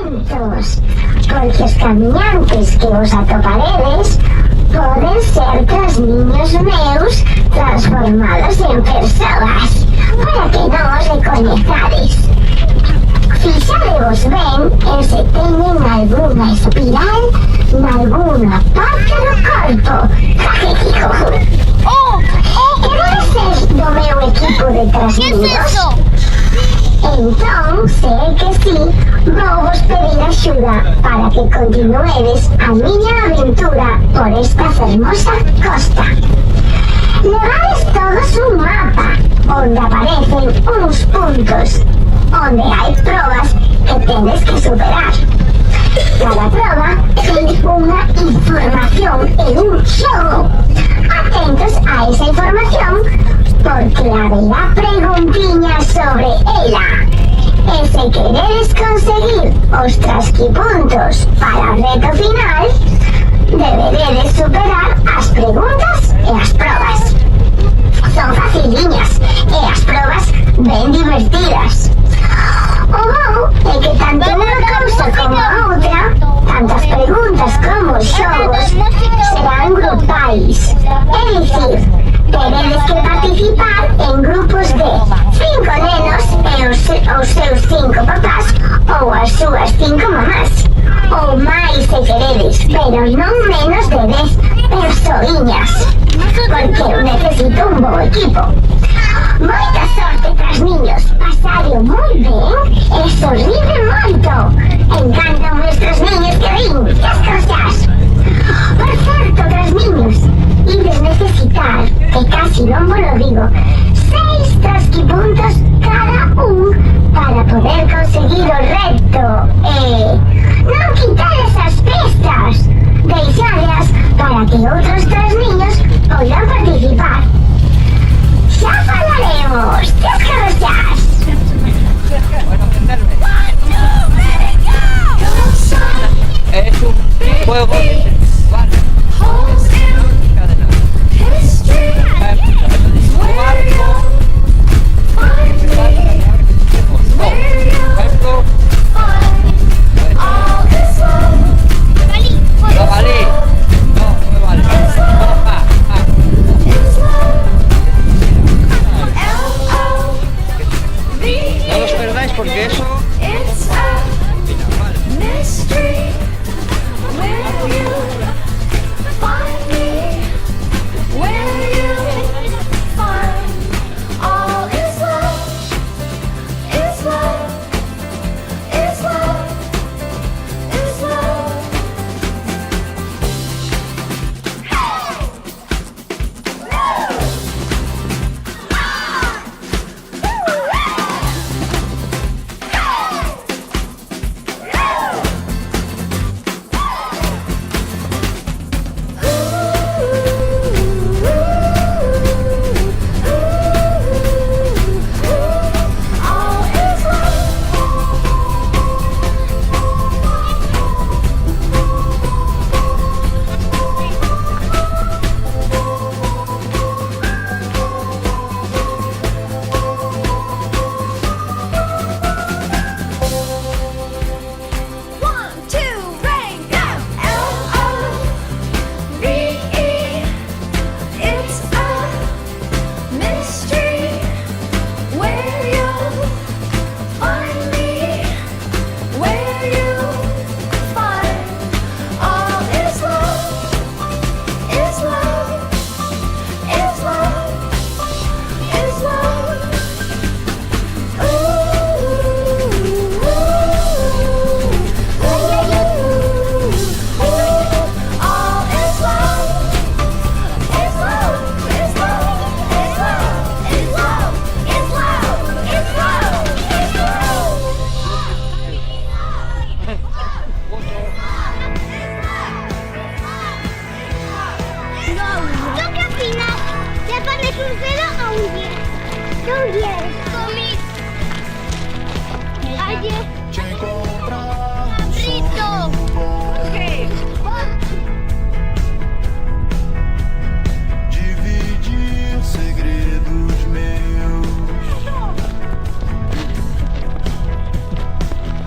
atentos, porque os camiñantes que vos atoparedes poden ser tras niños meus transformados en persoas, para que non os recoñezades. Fixadevos ben en se teñen algunha espiral nalguna parte do corpo. Queredes ser do meu equipo de trasnidos? Entón, se é que sí, vou vos pedir axuda para que continuedes a miña aventura por esta fermosa costa. Levades todos un mapa onde aparecen uns puntos onde hai probas que tendes que superar. Cada proba ten unha información en un xogo. Atentos a esa información porque haberá preguntiñas sobre ela. E se queredes conseguir os trasquipuntos para o reto final, deberedes superar as preguntas e as probas. Son faciliñas e as probas ben divertidas. O bo é que tanto unha cousa como a outra, tanto as preguntas como os xogos, serán grupais. É dicir, teredes que participar en grupos de 5 nenos e os seus 5 papás ou as súas 5 mamás. Ou máis se queredes, pero non menos de 10 persoiñas. Porque eu necesito un bo equipo. Moita sorte tras niños, pasario moi ben e sorride moito. Encantan vuestros niños que rin, as cosas. Por certo, tras niños, ides necesitar, que casi non vos lo digo, 6 trasquipuntos cada un para poder conseguir o reto. Non quitades as pistas, deixadeas para que outros tres niños poidan participar. ¡Ya falaremos! ¡Descarrosas! Es un juego. Porque eso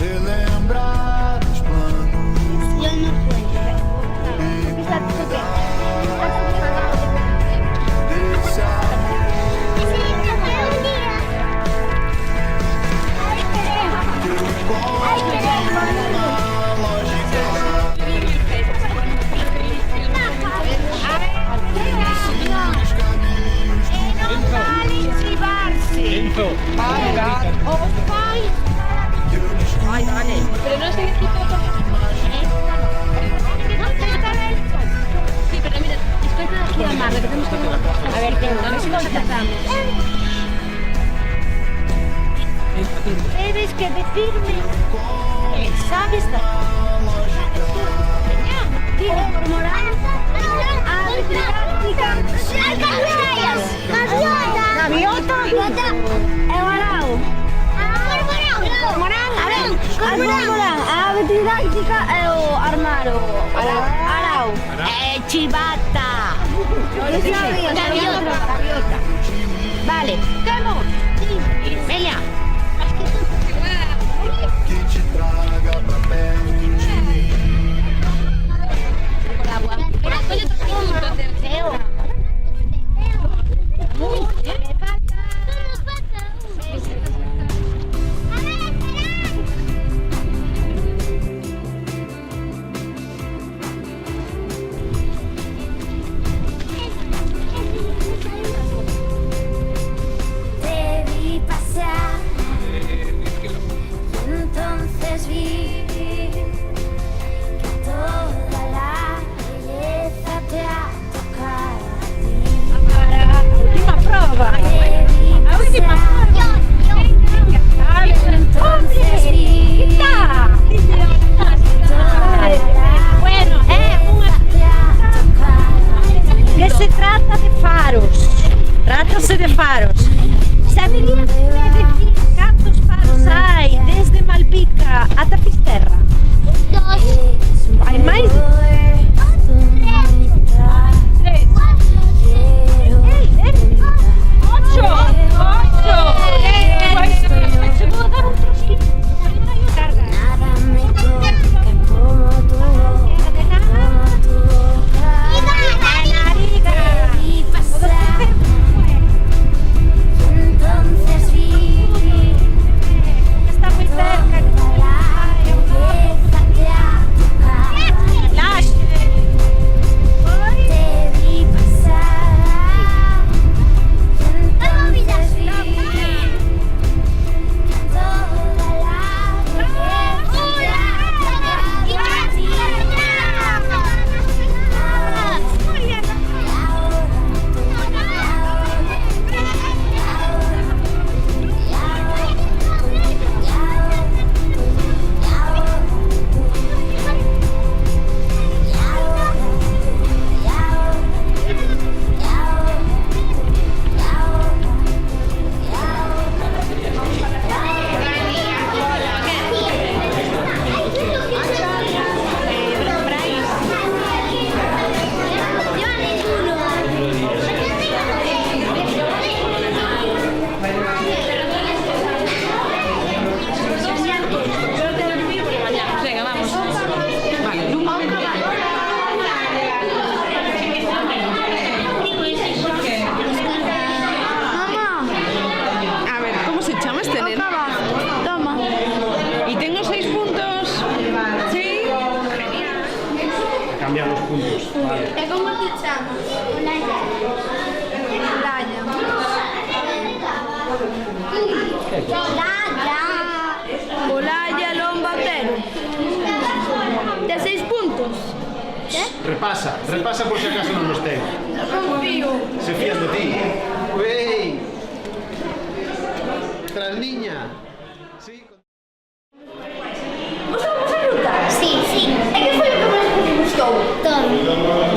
relembrar Ay, vale. Pero no sé qué tipo de... Sí, pero mira, escolta aquí a Marla, que tenemos que... A ver, a ver si nos acertamos. Tienes que decirme, ¿sabes? Cormorán, ave tráfica, gaviota, evarao. Cormorán, a ver, cormorán, ave didáctica e o armaro. Arao. Chivata. Gaviota. Vale, vamos. Venga. Trata-se de faros. Saberías decir cantos faros hai desde Malpica ata Fisterra? 2. Hai máis? 3. 8. Se vou dar un trosquito. Carga. Nada me toca como tu boca, como tu boca. Entonces vi está muy cerca. Cambia los puntos. Vale. E como te chamas? Olaya Lombatero. De 6 puntos. Repasa por si acaso non los ten. Confío. Se fían de ti. Wey. Tras niña. Sí. Vos vamos a lutar? Sí. E que foi o que máis vos gustou? Todo.